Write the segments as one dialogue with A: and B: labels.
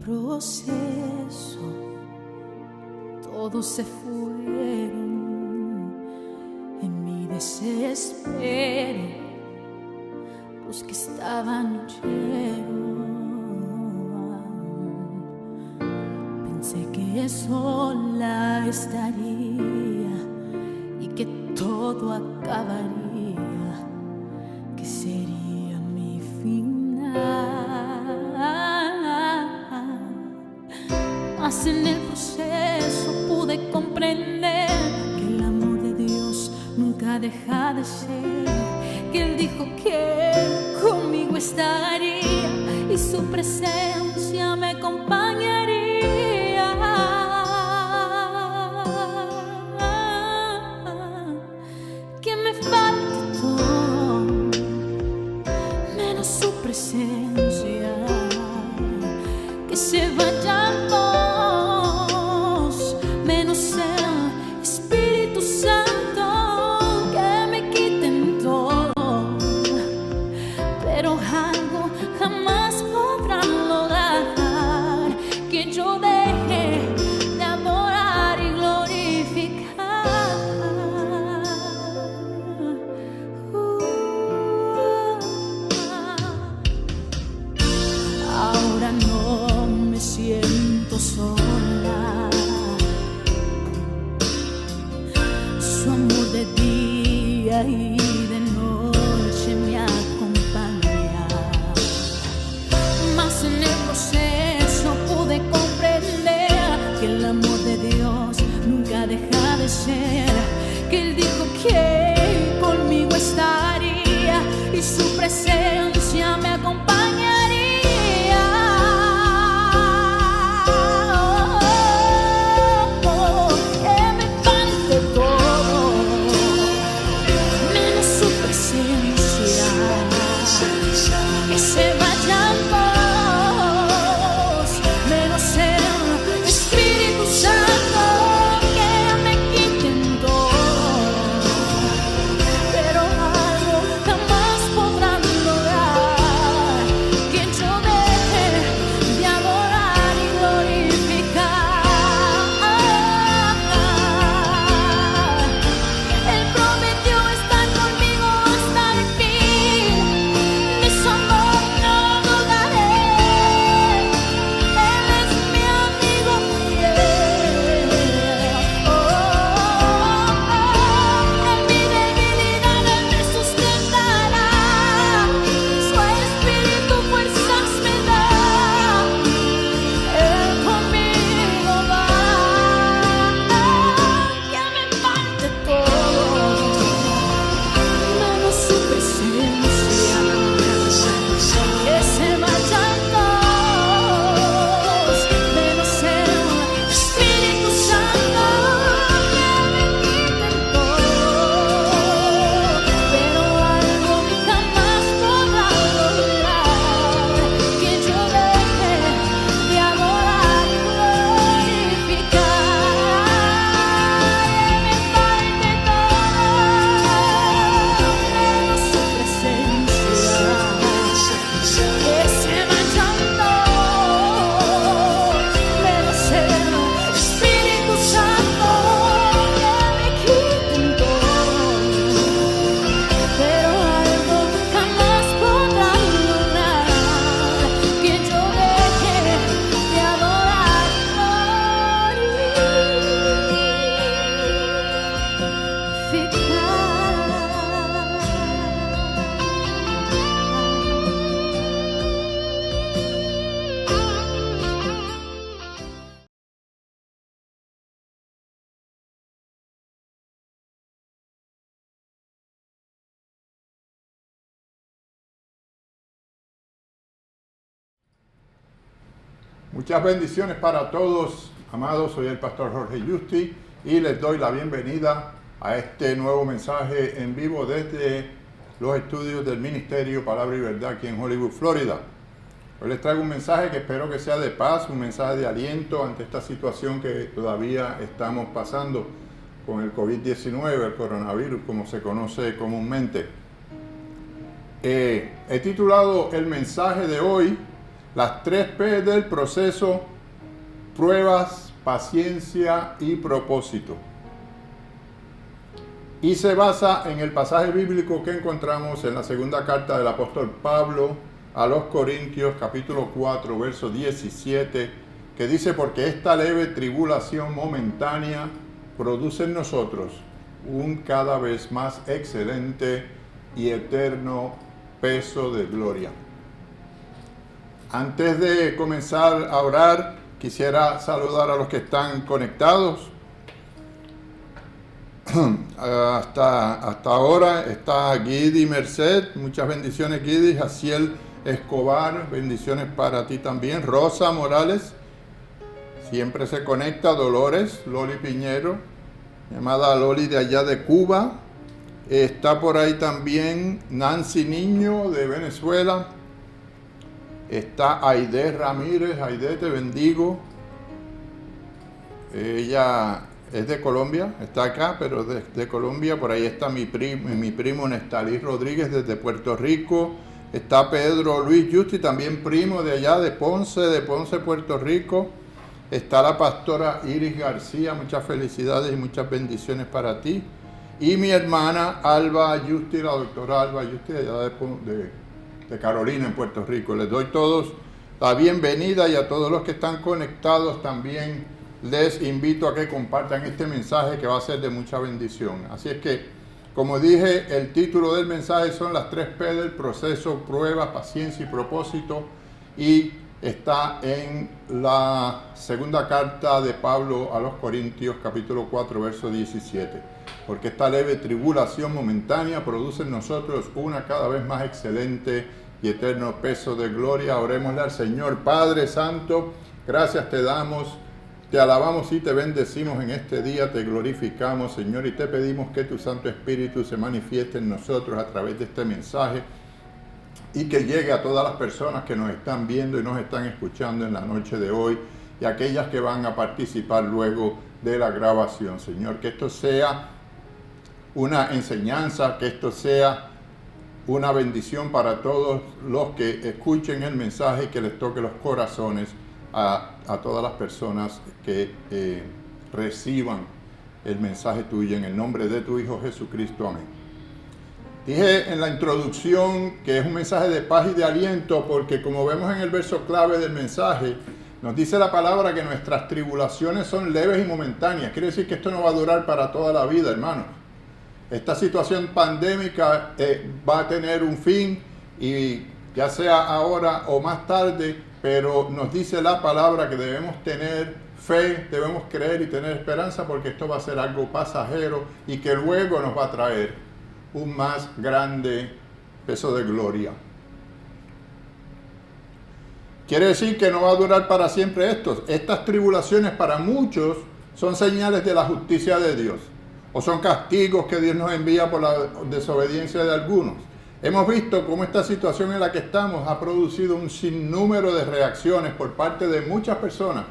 A: proceso todos se fueron. En mi desespero los que estaban llenos, pensé que sola estaría y que todo acabaría, que sería mi final. Mas en el proceso pude comprender que el amor de Dios nunca deja de ser, que Él dijo que conmigo estaría y su presencia me acompañaría. Que me falte todo menos su presencia, que se vayan todos menos el Espíritu Santo, que me quiten todo, pero algo jamás podrán lograr, que yo deje de adorar y glorificar. Ahora no me siento sola, su amor de día y de noche me acompaña. Mas en el proceso pude comprender que el amor de Dios nunca deja de ser, que Él dijo que conmigo estaría y su presencia me acompañaría. Que se vayan todos menos el Espíritu Santo, que me quiten todo, pero algo jamás podrán lograr, que yo deje de adorar y glorificar. Él prometió estar conmigo hasta el fin. Su amor no dudaré, Él es mi amigo fiel. En mi debilidad Él me sustentará, su Espíritu fuerzas me da, Él conmigo va. Que me falte todo menos su presencia, que se vayan todos menos el Espíritu Santo, que me quiten todo, pero algo jamás podrá lograr, que yo deje de adorar y glorificar. Que me falte todo menos su presencia, que se vayan todos menos el Espíritu Santo, que me quiten todo, pero algo jamás podrán lograr, que yo deje de adorar y
B: Muchas bendiciones para todos, amados. Soy el pastor Jorge Justi y les doy la bienvenida a este nuevo mensaje en vivo desde los estudios del Ministerio Palabra y Verdad aquí en Hollywood, Florida. Hoy les traigo un mensaje que espero que sea de paz, un mensaje de aliento ante esta situación que todavía estamos pasando con el COVID-19, el coronavirus, como se conoce comúnmente. He titulado el mensaje de hoy Las 3 P del proceso: pruebas, paciencia y propósito. Y se basa en el pasaje bíblico que encontramos en la segunda carta del apóstol Pablo a los Corintios, capítulo 4, verso 17, que dice: porque esta leve tribulación momentánea produce en nosotros un cada vez más excelente y eterno peso de gloria. Antes de comenzar a orar, quisiera saludar a los que están conectados. Hasta ahora está Guidi Merced, muchas bendiciones Guidi. Jaciel Escobar, bendiciones para ti también. Rosa Morales, siempre se conecta. Dolores, Loli Piñero, llamada Loli de allá de Cuba. Está por ahí también Nancy Niño de Venezuela. Está Aide Ramírez. Aide, te bendigo. Ella es de Colombia, está acá, pero de Colombia. Por ahí está mi primo Nestalí Rodríguez desde Puerto Rico. Está Pedro Luis Justi, también primo de allá de Ponce, Puerto Rico. Está la pastora Iris García, muchas felicidades y muchas bendiciones para ti. Y mi hermana Alba Justi, la doctora Alba Justi, allá de Carolina, en Puerto Rico. Les doy todos la bienvenida, y a todos los que están conectados también les invito a que compartan este mensaje, que va a ser de mucha bendición. Así es que, como dije, el título del mensaje son las 3 P del proceso: prueba, paciencia y propósito, y está en la segunda carta de Pablo a los Corintios, capítulo 4, verso 17. Porque esta leve tribulación momentánea produce en nosotros una cada vez más excelente y eterno peso de gloria. Orémosle al Señor. Padre Santo, gracias te damos, te alabamos y te bendecimos en este día, te glorificamos, Señor, y te pedimos que tu Santo Espíritu se manifieste en nosotros a través de este mensaje y que llegue a todas las personas que nos están viendo y nos están escuchando en la noche de hoy, y aquellas que van a participar luego de la grabación. Señor, que esto sea una enseñanza, que esto sea una bendición para todos los que escuchen el mensaje, y que les toque los corazones a todas las personas que reciban el mensaje tuyo, en el nombre de tu Hijo Jesucristo. Amén. Dije en la introducción que es un mensaje de paz y de aliento, porque como vemos en el verso clave del mensaje, nos dice la palabra que nuestras tribulaciones son leves y momentáneas. Quiere decir que esto no va a durar para toda la vida, hermanos. Esta situación pandémica va a tener un fin, y ya sea ahora o más tarde, pero nos dice la palabra que debemos tener fe, debemos creer y tener esperanza, porque esto va a ser algo pasajero y que luego nos va a traer un más grande peso de gloria. Quiere decir que no va a durar para siempre esto. Estas tribulaciones para muchos son señales de la justicia de Dios, o son castigos que Dios nos envía por la desobediencia de algunos. Hemos visto cómo esta situación en la que estamos ha producido un sinnúmero de reacciones por parte de muchas personas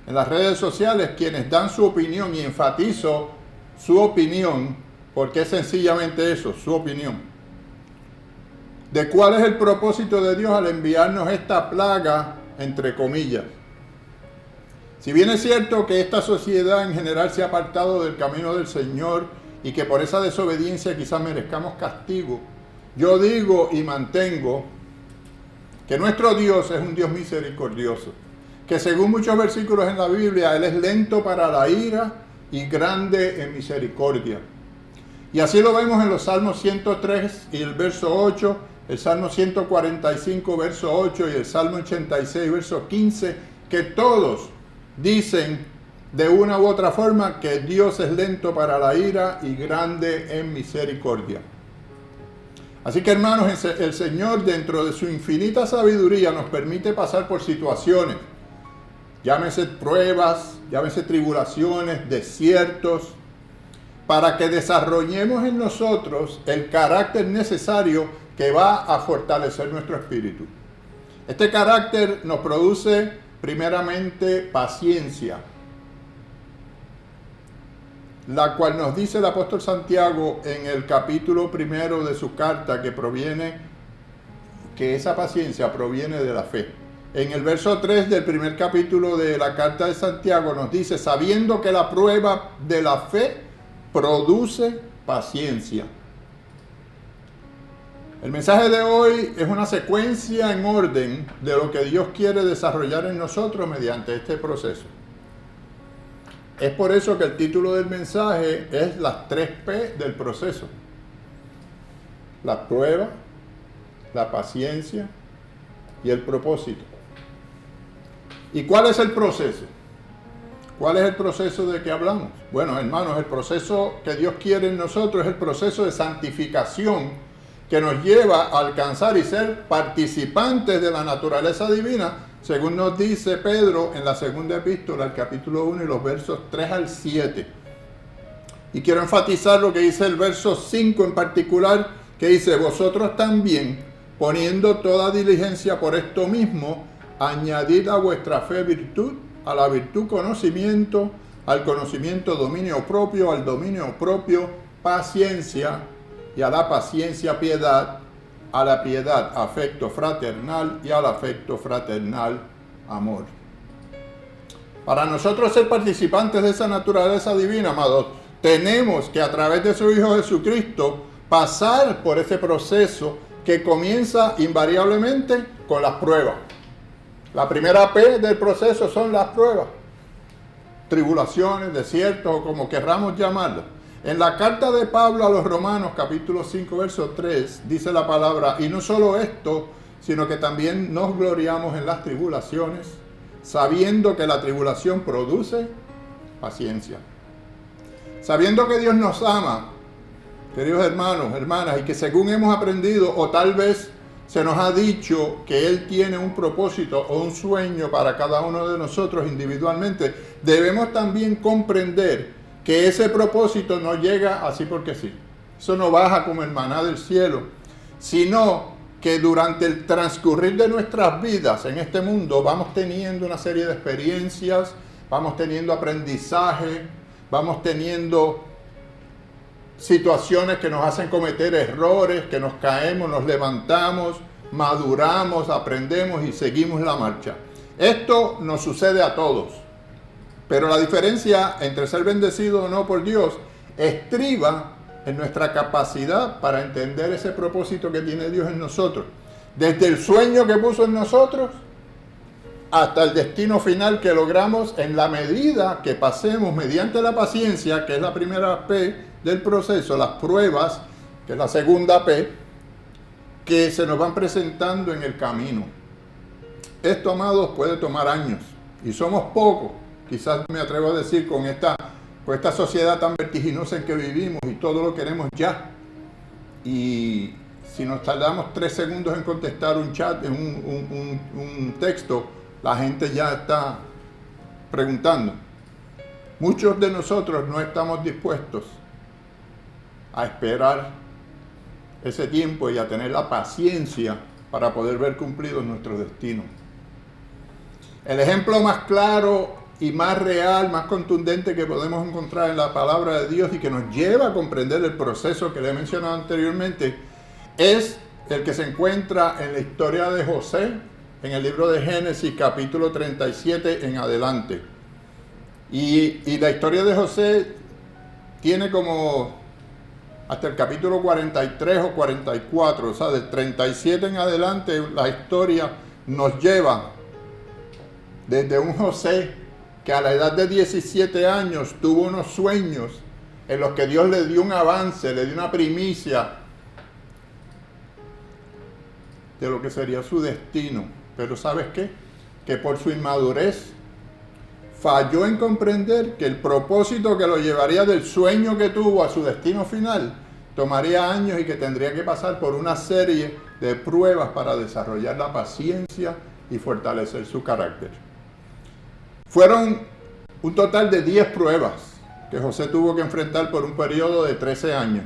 B: en las redes sociales, quienes dan su opinión, y enfatizo su opinión, porque es sencillamente eso, su opinión, de cuál es el propósito de Dios al enviarnos esta plaga, entre comillas. Si bien es cierto que esta sociedad en general se ha apartado del camino del Señor, y que por esa desobediencia quizás merezcamos castigo, yo digo y mantengo que nuestro Dios es un Dios misericordioso, que según muchos versículos en la Biblia, Él es lento para la ira y grande en misericordia. Y así lo vemos en los Salmos 103 y el verso 8, el Salmo 145, verso 8, y el Salmo 86, verso 15, que todos dicen de una u otra forma que Dios es lento para la ira y grande en misericordia. Así que, hermanos, el Señor, dentro de su infinita sabiduría, nos permite pasar por situaciones, llámese pruebas, llámese tribulaciones, desiertos, para que desarrollemos en nosotros el carácter necesario que va a fortalecer nuestro espíritu. Este carácter nos produce primeramente paciencia, la cual nos dice el apóstol Santiago en el capítulo 1 de su carta, que esa paciencia proviene de la fe. en el verso 3 del primer capítulo de la carta de Santiago nos dice, sabiendo que la prueba de la fe produce paciencia. El mensaje de hoy es una secuencia en orden de lo que Dios quiere desarrollar en nosotros mediante este proceso. Es por eso que el título del mensaje es las 3P del proceso. La prueba, la paciencia y el propósito. ¿Y cuál es el proceso? ¿Cuál es el proceso de que hablamos? Bueno, hermanos, el proceso que Dios quiere en nosotros es el proceso de santificación que nos lleva a alcanzar y ser participantes de la naturaleza divina, según nos dice Pedro en la segunda epístola, el capítulo 1 y los versos 3 al 7. Y quiero enfatizar lo que dice el verso 5 en particular, que dice, vosotros también, poniendo toda diligencia por esto mismo, añadid a vuestra fe virtud, a la virtud conocimiento, al conocimiento dominio propio, al dominio propio paciencia, y a la paciencia piedad, a la piedad afecto fraternal y al afecto fraternal amor. Para nosotros ser participantes de esa naturaleza divina, amados, tenemos que a través de su Hijo Jesucristo pasar por ese proceso que comienza invariablemente con las pruebas. La primera P del proceso son las pruebas, tribulaciones, desiertos o como querramos llamarlo. En la carta de Pablo a los Romanos, capítulo 5, verso 3, dice la palabra, y no solo esto, sino que también nos gloriamos en las tribulaciones, sabiendo que la tribulación produce paciencia. Sabiendo que Dios nos ama, queridos hermanos, hermanas, y que según hemos aprendido, o tal vez se nos ha dicho que Él tiene un propósito o un sueño para cada uno de nosotros individualmente, debemos también comprender que ese propósito no llega así porque sí. Eso no baja como el maná del cielo, sino que durante el transcurrir de nuestras vidas en este mundo vamos teniendo una serie de experiencias, vamos teniendo aprendizaje, vamos teniendo situaciones que nos hacen cometer errores, que nos caemos, nos levantamos, maduramos, aprendemos y seguimos la marcha. Esto nos sucede a todos. Pero la diferencia entre ser bendecido o no por Dios estriba en nuestra capacidad para entender ese propósito que tiene Dios en nosotros. Desde el sueño que puso en nosotros hasta el destino final que logramos en la medida que pasemos mediante la paciencia, que es la primera P del proceso, las pruebas, que es la segunda P, que se nos van presentando en el camino. Esto, amados, puede tomar años y somos pocos. Quizás me atrevo a decir con esta sociedad tan vertiginosa en que vivimos y todo lo queremos ya. Y si nos tardamos 3 segundos en contestar un chat, un texto, la gente ya está preguntando. Muchos de nosotros no estamos dispuestos a esperar ese tiempo y a tener la paciencia para poder ver cumplidos nuestros destinos. El ejemplo más claro y más real, más contundente que podemos encontrar en la palabra de Dios y que nos lleva a comprender el proceso que le he mencionado anteriormente, es el que se encuentra en la historia de José, en el libro de Génesis, capítulo 37 en adelante. Y la historia de José tiene como hasta el capítulo 43 o 44, o sea, del 37 en adelante, la historia nos lleva desde un José que a la edad de 17 años tuvo unos sueños en los que Dios le dio un avance, le dio una primicia de lo que sería su destino. Pero ¿sabes qué? Que por su inmadurez falló en comprender que el propósito que lo llevaría del sueño que tuvo a su destino final tomaría años y que tendría que pasar por una serie de pruebas para desarrollar la paciencia y fortalecer su carácter. Fueron un total de 10 pruebas que José tuvo que enfrentar por un periodo de 13 años,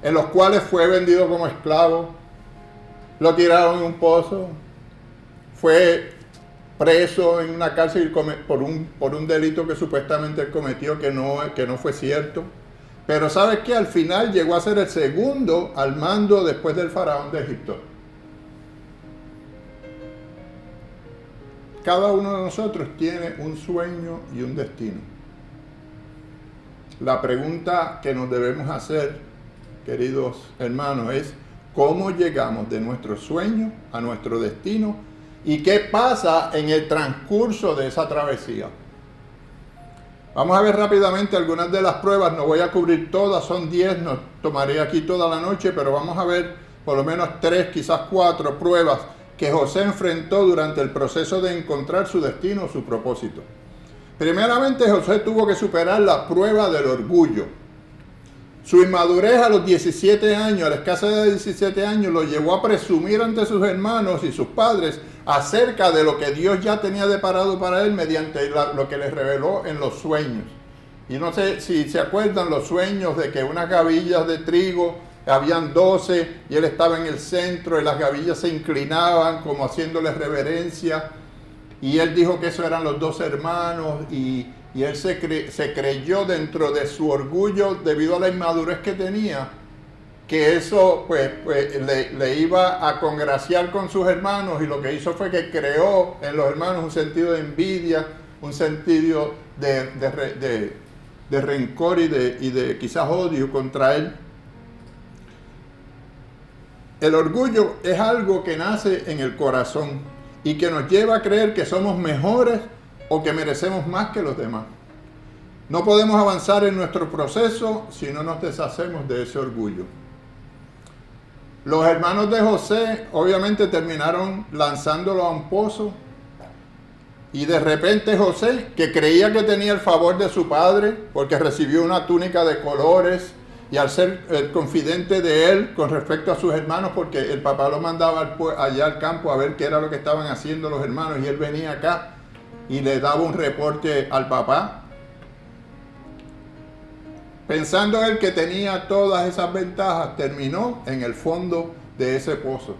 B: en los cuales fue vendido como esclavo, lo tiraron en un pozo, fue preso en una cárcel por un delito que supuestamente él cometió que no fue cierto. Pero ¿sabes qué? Al final llegó a ser el segundo al mando después del faraón de Egipto. cada uno de nosotros tiene un sueño y un destino. La pregunta que nos debemos hacer, queridos hermanos, es ¿cómo llegamos de nuestro sueño a nuestro destino? ¿Y qué pasa en el transcurso de esa travesía? Vamos a ver rápidamente algunas de las pruebas. No voy a cubrir todas, son 10, nos tomaré aquí toda la noche, pero vamos a ver por lo menos 3, quizás 4 pruebas que José enfrentó durante el proceso de encontrar su destino, su propósito. Primeramente, José tuvo que superar la prueba del orgullo. Su inmadurez a los 17 años, a la escasa edad de 17 años, lo llevó a presumir ante sus hermanos y sus padres acerca de lo que Dios ya tenía deparado para él mediante lo que les reveló en los sueños. Y no sé si se acuerdan los sueños de que unas gavillas de trigo, habían 12 y él estaba en el centro y las gavillas se inclinaban como haciéndoles reverencia. Y él dijo que esos eran los 12 hermanos y él se creyó dentro de su orgullo debido a la inmadurez que tenía, que eso pues le iba a congraciar con sus hermanos, y lo que hizo fue que creó en los hermanos un sentido de envidia, un sentido de rencor y de quizás odio contra él. El orgullo es algo que nace en el corazón y que nos lleva a creer que somos mejores o que merecemos más que los demás. No podemos avanzar en nuestro proceso si no nos deshacemos de ese orgullo. Los hermanos de José obviamente terminaron lanzándolo a un pozo, y de repente José, que creía que tenía el favor de su padre porque recibió una túnica de colores, y al ser el confidente de él con respecto a sus hermanos, porque el papá lo mandaba allá al campo a ver qué era lo que estaban haciendo los hermanos, y él venía acá y le daba un reporte al papá, pensando él que tenía todas esas ventajas, terminó en el fondo de ese pozo.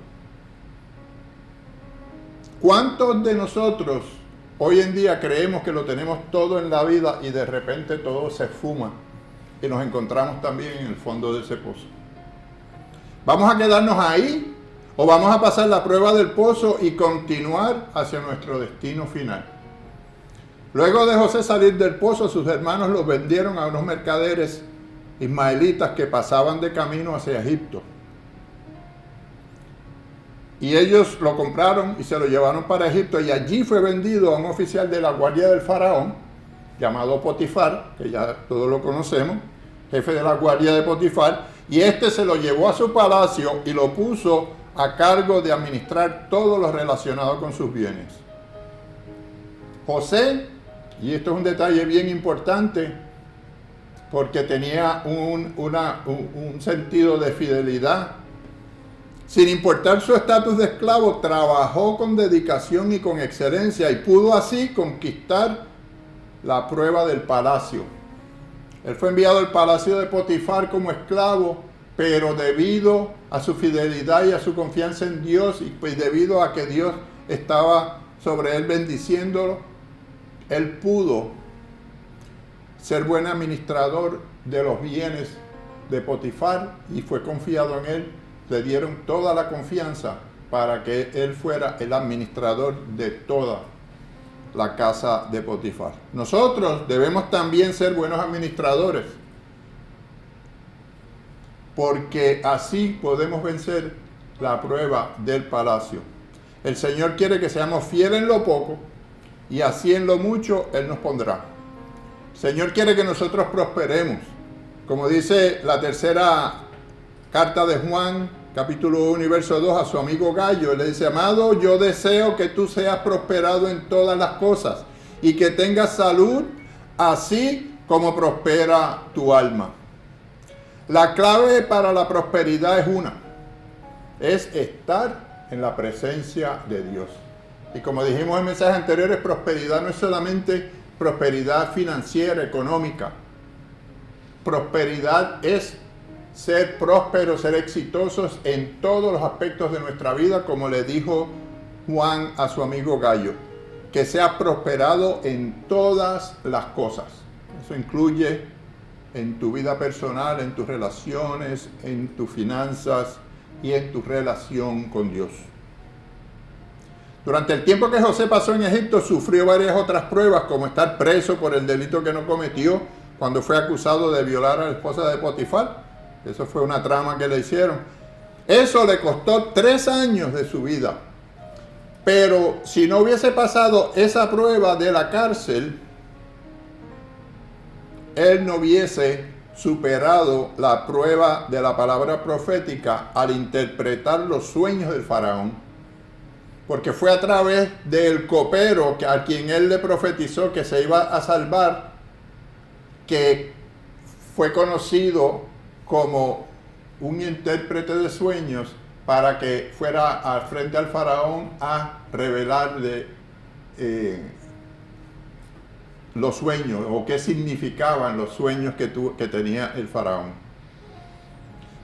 B: ¿Cuántos de nosotros hoy en día creemos que lo tenemos todo en la vida y de repente todo se esfuma y nos encontramos también en el fondo de ese pozo? ¿Vamos a quedarnos ahí o vamos a pasar la prueba del pozo y continuar hacia nuestro destino final? Luego de José salir del pozo, sus hermanos los vendieron a unos mercaderes ismaelitas que pasaban de camino hacia Egipto. Y ellos lo compraron y se lo llevaron para Egipto, y allí fue vendido a un oficial de la guardia del faraón, llamado Potifar, que ya todos lo conocemos, jefe de la guardia de Potifar, y este se lo llevó a su palacio y lo puso a cargo de administrar todo lo relacionado con sus bienes. José, y esto es un detalle bien importante, porque tenía un sentido de fidelidad. Sin importar su estatus de esclavo, trabajó con dedicación y con excelencia, y pudo así conquistar la prueba del palacio. Él fue enviado al palacio de Potifar como esclavo, pero debido a su fidelidad y a su confianza en Dios, y pues debido a que Dios estaba sobre él bendiciéndolo, él pudo ser buen administrador de los bienes de Potifar, y fue confiado en él. Le dieron toda la confianza para que él fuera el administrador de toda la casa de Potifar. Nosotros debemos también ser buenos administradores, porque así podemos vencer la prueba del palacio. El Señor quiere que seamos fieles en lo poco, y así en lo mucho Él nos pondrá. El Señor quiere que nosotros prosperemos. Como dice la tercera carta de Juan, capítulo 1 y verso 2, a su amigo Gallo, le dice: amado, yo deseo que tú seas prosperado en todas las cosas y que tengas salud, así como prospera tu alma. La clave para la prosperidad es estar en la presencia de Dios. Y como dijimos en mensajes anteriores, prosperidad no es solamente prosperidad financiera, económica. Prosperidad es ser prósperos, ser exitosos en todos los aspectos de nuestra vida, como le dijo Juan a su amigo Gallo, que sea prosperado en todas las cosas. Eso incluye en tu vida personal, en tus relaciones, en tus finanzas y en tu relación con Dios. Durante el tiempo que José pasó en Egipto, sufrió varias otras pruebas, como estar preso por el delito que no cometió cuando fue acusado de violar a la esposa de Potifar. Eso fue una trama que le hicieron. Eso le costó 3 años de su vida. Pero si no hubiese pasado esa prueba de la cárcel, él no hubiese superado la prueba de la palabra profética al interpretar los sueños del faraón. Porque fue a través del copero a quien él le profetizó que se iba a salvar, que fue conocido como un intérprete de sueños, para que fuera al frente al faraón a revelarle los sueños o qué significaban los sueños que tenía el faraón.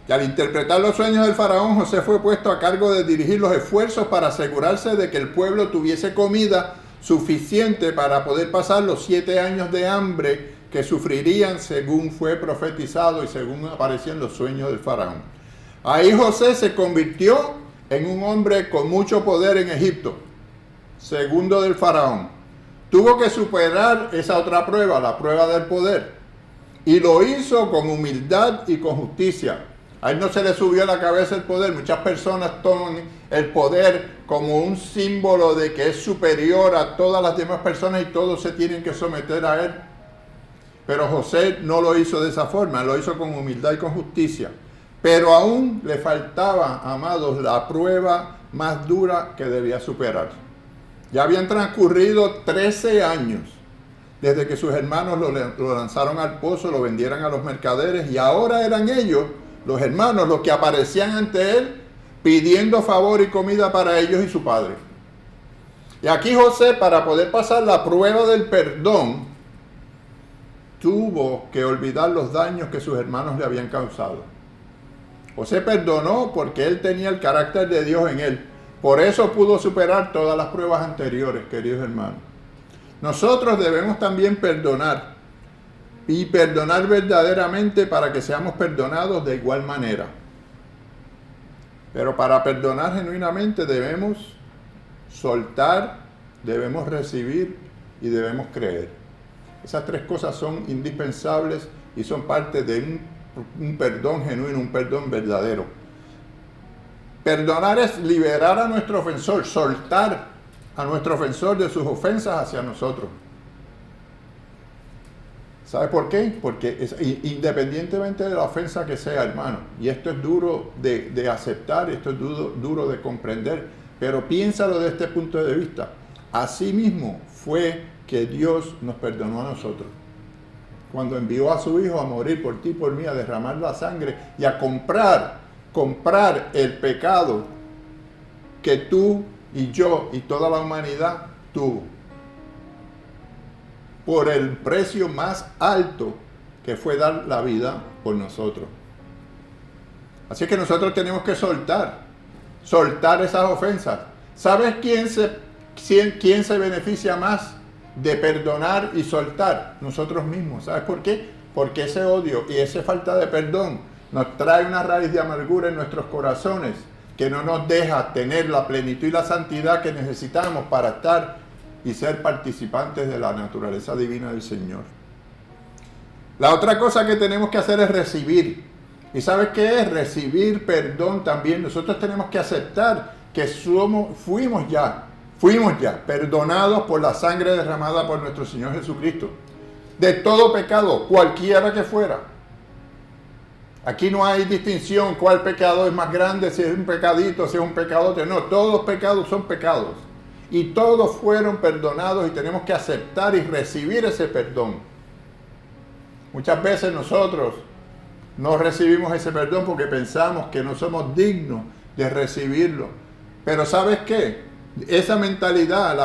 B: Y al interpretar los sueños del faraón, José fue puesto a cargo de dirigir los esfuerzos para asegurarse de que el pueblo tuviese comida suficiente para poder pasar los 7 años de hambre que sufrirían según fue profetizado y según aparecían los sueños del faraón. Ahí José se convirtió en un hombre con mucho poder en Egipto, segundo del faraón. Tuvo que superar esa otra prueba, la prueba del poder, y lo hizo con humildad y con justicia. A él no se le subió a la cabeza el poder. Muchas personas toman el poder como un símbolo de que es superior a todas las demás personas y todos se tienen que someter a él. Pero José no lo hizo de esa forma, lo hizo con humildad y con justicia. Pero aún le faltaba, amados, la prueba más dura que debía superar. Ya habían transcurrido 13 años desde que sus hermanos lo lanzaron al pozo, lo vendieran a los mercaderes, y ahora eran ellos, los hermanos, los que aparecían ante él pidiendo favor y comida para ellos y su padre. Y aquí José, para poder pasar la prueba del perdón, tuvo que olvidar los daños que sus hermanos le habían causado. José perdonó porque él tenía el carácter de Dios en él. Por eso pudo superar todas las pruebas anteriores, queridos hermanos. Nosotros debemos también perdonar, y perdonar verdaderamente para que seamos perdonados de igual manera. Pero para perdonar genuinamente debemos soltar, debemos recibir y debemos creer. Esas 3 cosas son indispensables y son parte de un perdón genuino, un perdón verdadero. Perdonar es liberar a nuestro ofensor, soltar a nuestro ofensor de sus ofensas hacia nosotros. ¿Sabe por qué? Porque independientemente de la ofensa que sea, hermano, y esto es duro de aceptar, esto es duro de comprender, pero piénsalo desde este punto de vista. Así mismo fue que Dios nos perdonó a nosotros. Cuando envió a su Hijo a morir por ti y por mí, a derramar la sangre y a comprar el pecado que tú y yo y toda la humanidad tuvo, por el precio más alto que fue dar la vida por nosotros. Así que nosotros tenemos que soltar esas ofensas. ¿Sabes quién se beneficia más de perdonar y soltar? Nosotros mismos. ¿Sabes por qué? Porque ese odio y esa falta de perdón nos trae una raíz de amargura en nuestros corazones que no nos deja tener la plenitud y la santidad que necesitamos para estar y ser participantes de la naturaleza divina del Señor. La otra cosa que tenemos que hacer es recibir. ¿Y sabes qué es? Recibir perdón también. Nosotros tenemos que aceptar que fuimos ya perdonados por la sangre derramada por nuestro Señor Jesucristo. De todo pecado, cualquiera que fuera. Aquí no hay distinción cuál pecado es más grande, si es un pecadito, si es un pecadote. No, todos los pecados son pecados. Y todos fueron perdonados y tenemos que aceptar y recibir ese perdón. Muchas veces nosotros no recibimos ese perdón porque pensamos que no somos dignos de recibirlo. Pero ¿sabes qué? Esa mentalidad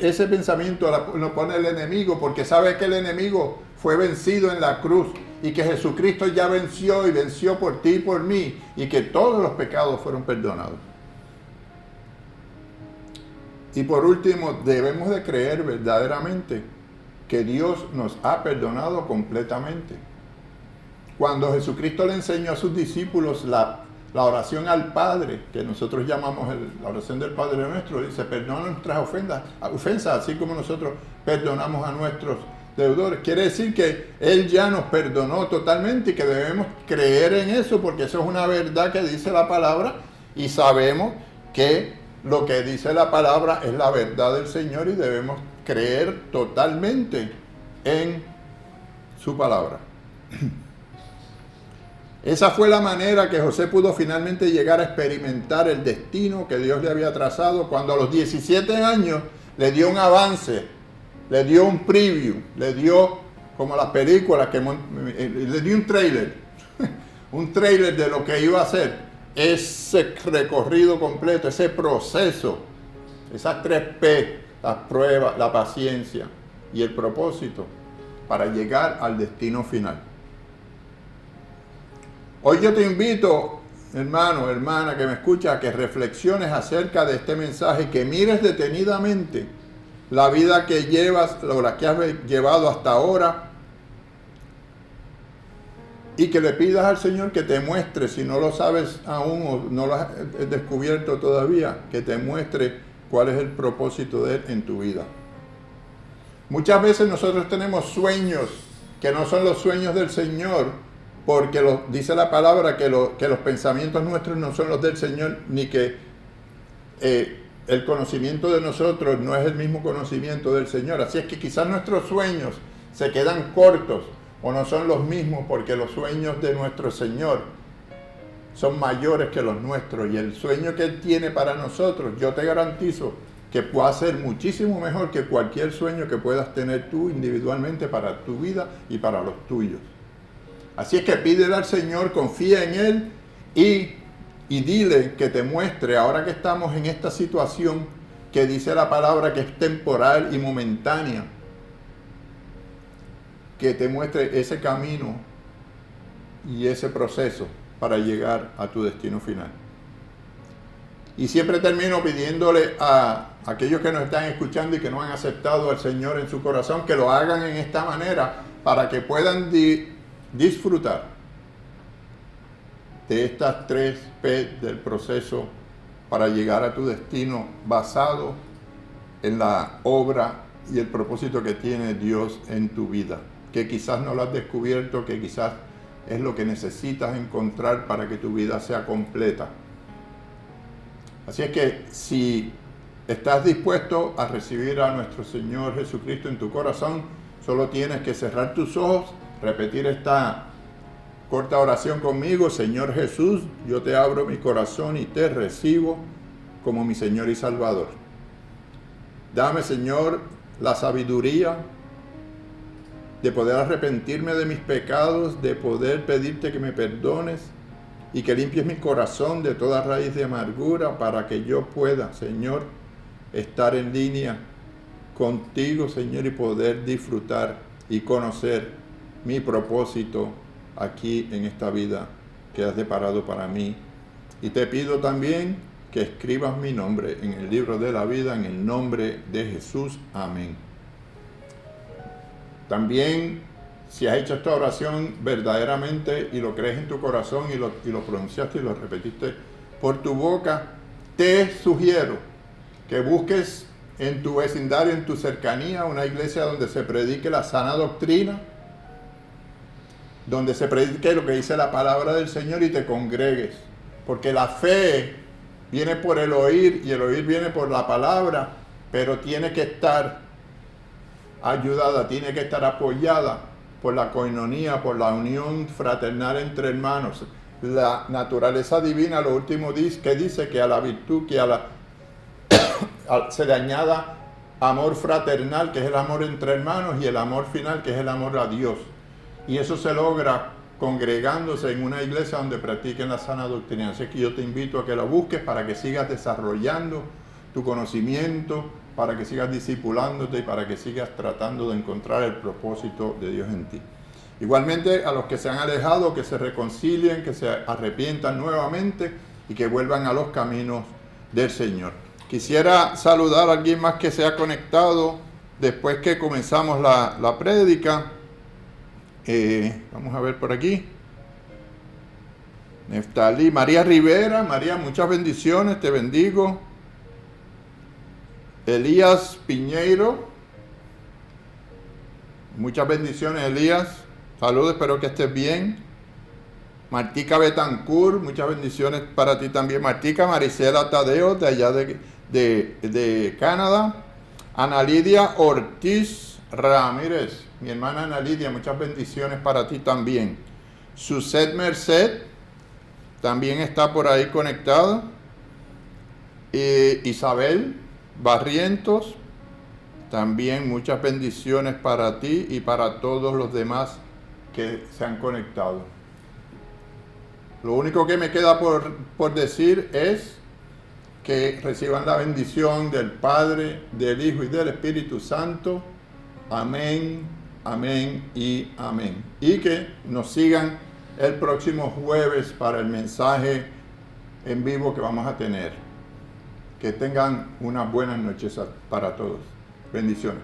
B: ese pensamiento lo pone el enemigo, porque sabe que el enemigo fue vencido en la cruz y que Jesucristo ya venció y venció por ti y por mí y que todos los pecados fueron perdonados. Y por último, debemos de creer verdaderamente que Dios nos ha perdonado completamente. Cuando Jesucristo le enseñó a sus discípulos La oración al Padre, que nosotros llamamos la oración del Padre Nuestro, dice, perdona nuestras ofensas, así como nosotros perdonamos a nuestros deudores. Quiere decir que Él ya nos perdonó totalmente y que debemos creer en eso, porque eso es una verdad que dice la palabra y sabemos que lo que dice la palabra es la verdad del Señor y debemos creer totalmente en su palabra. Esa fue la manera que José pudo finalmente llegar a experimentar el destino que Dios le había trazado cuando a los 17 años le dio un avance, le dio un preview, le dio, como las películas, le dio un trailer de lo que iba a hacer, ese recorrido completo, ese proceso, esas 3 P, las pruebas, la paciencia y el propósito para llegar al destino final. Hoy yo te invito, hermano, hermana, que me escucha, a que reflexiones acerca de este mensaje, que mires detenidamente la vida que llevas, o la que has llevado hasta ahora, y que le pidas al Señor que te muestre, si no lo sabes aún o no lo has descubierto todavía, que te muestre cuál es el propósito de Él en tu vida. Muchas veces nosotros tenemos sueños que no son los sueños del Señor, porque dice la palabra que los pensamientos nuestros no son los del Señor, ni que el conocimiento de nosotros no es el mismo conocimiento del Señor. Así es que quizás nuestros sueños se quedan cortos o no son los mismos, porque los sueños de nuestro Señor son mayores que los nuestros, y el sueño que Él tiene para nosotros, yo te garantizo que puede ser muchísimo mejor que cualquier sueño que puedas tener tú individualmente para tu vida y para los tuyos. Así es que pídele al Señor, confía en Él y dile que te muestre, ahora que estamos en esta situación que dice la palabra que es temporal y momentánea, que te muestre ese camino y ese proceso para llegar a tu destino final. Y siempre termino pidiéndole a aquellos que nos están escuchando y que no han aceptado al Señor en su corazón, que lo hagan en esta manera para que puedan disfrutar de estas 3 P del proceso para llegar a tu destino, basado en la obra y el propósito que tiene Dios en tu vida, que quizás no lo has descubierto, que quizás es lo que necesitas encontrar para que tu vida sea completa. Así es que si estás dispuesto a recibir a nuestro Señor Jesucristo en tu corazón, solo tienes que cerrar tus ojos, repetir esta corta oración conmigo. Señor Jesús, yo te abro mi corazón y te recibo como mi Señor y Salvador. Dame, Señor, la sabiduría de poder arrepentirme de mis pecados, de poder pedirte que me perdones y que limpies mi corazón de toda raíz de amargura, para que yo pueda, Señor, estar en línea contigo, Señor, y poder disfrutar y conocer mi propósito aquí en esta vida que has deparado para mí. Y te pido también que escribas mi nombre en el libro de la vida, en el nombre de Jesús. Amén. También, si has hecho esta oración verdaderamente y lo crees en tu corazón y lo pronunciaste y lo repetiste por tu boca, te sugiero que busques en tu vecindario, en tu cercanía, una iglesia donde se predique la sana doctrina, donde se predique lo que dice la palabra del Señor, y te congregues, porque la fe viene por el oír y el oír viene por la palabra, pero tiene que estar ayudada, tiene que estar apoyada por la coinonía, por la unión fraternal entre hermanos. La naturaleza divina, lo último que dice que a la virtud, se le añada amor fraternal, que es el amor entre hermanos, y el amor final, que es el amor a Dios. Y eso se logra congregándose en una iglesia donde practiquen la sana doctrina. Así que yo te invito a que la busques para que sigas desarrollando tu conocimiento, para que sigas discipulándote y para que sigas tratando de encontrar el propósito de Dios en ti. Igualmente, a los que se han alejado, que se reconcilien, que se arrepientan nuevamente y que vuelvan a los caminos del Señor. Quisiera saludar a alguien más que se ha conectado después que comenzamos la prédica. Vamos a ver por aquí. Neftalí, María Rivera, María, muchas bendiciones, te bendigo. Elías Piñeiro, muchas bendiciones, Elías. Saludos, espero que estés bien. Martica Betancourt, muchas bendiciones para ti también. Martica Maricela Tadeo, de allá de Canadá. Ana Lidia Ortiz Ramírez, mi hermana Ana Lidia, muchas bendiciones para ti también. Suset Merced, también está por ahí conectada. Isabel Barrientos, también muchas bendiciones para ti y para todos los demás que se han conectado. Lo único que me queda por decir es que reciban la bendición del Padre, del Hijo y del Espíritu Santo. Amén, amén y amén. Y que nos sigan el próximo jueves para el mensaje en vivo que vamos a tener. Que tengan unas buenas noches para todos. Bendiciones.